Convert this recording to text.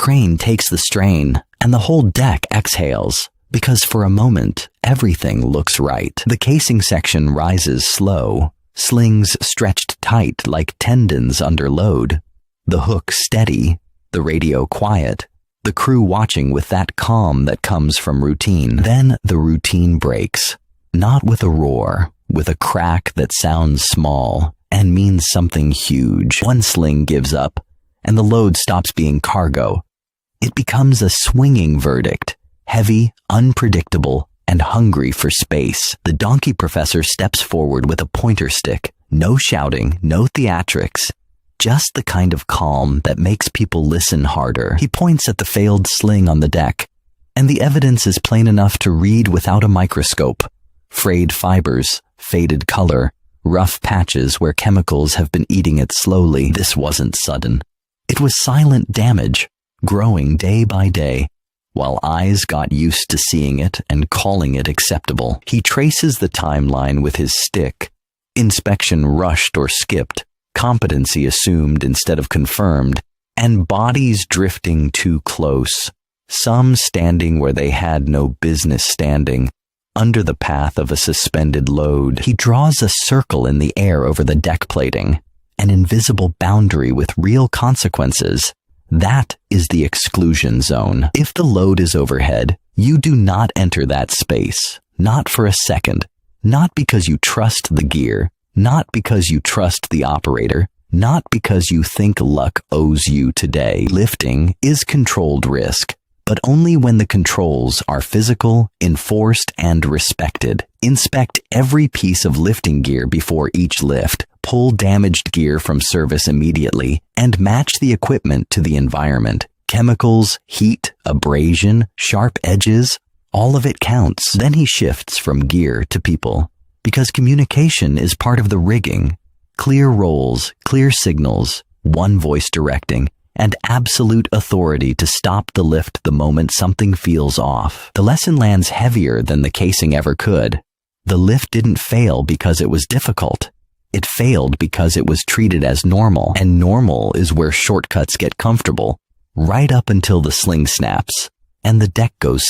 crane takes the strain, and the whole deck exhales, because for a moment, everything looks right. The casing section rises slow, slings stretched tight like tendons under load, the hook steady, the radio quiet, the crew watching with that calm that comes from routine. Then the routine breaks, not with a roar, with a crack that sounds small and means something huge. One sling gives up, and the load stops being cargo. It becomes a swinging verdict, heavy, unpredictable, and hungry for space. The donkey professor steps forward with a pointer stick. No shouting, no theatrics, just the kind of calm that makes people listen harder. He points at the failed sling on the deck, and the evidence is plain enough to read without a microscope. Frayed fibers, faded color, rough patches where chemicals have been eating it slowly. This wasn't sudden. It was silent damage, growing day by day, while eyes got used to seeing it and calling it acceptable. He traces the timeline with his stick. Inspection rushed or skipped, competency assumed instead of confirmed, and bodies drifting too close, some standing where they had no business standing, under the path of a suspended load. He draws a circle in the air over the deck plating, an invisible boundary with real consequences. That is the exclusion zone. If the load is overhead, you do not enter that space, not for a second, not because you trust the gear, not because you trust the operator, not because you think luck owes you today. Lifting is controlled risk, but only when the controls are physical, enforced, and respected. Inspect every piece of lifting gear before each lift, pull damaged gear from service immediately, and match the equipment to the environment. Chemicals, heat, abrasion, sharp edges, all of it counts. Then he shifts from gear to people, because communication is part of the rigging. Clear roles, clear signals, one voice directing, and absolute authority to stop the lift the moment something feels off. The lesson lands heavier than the casing ever could. The lift didn't fail because it was difficult. It failed because it was treated as normal, and normal is where shortcuts get comfortable, right up until the sling snaps, and the deck goes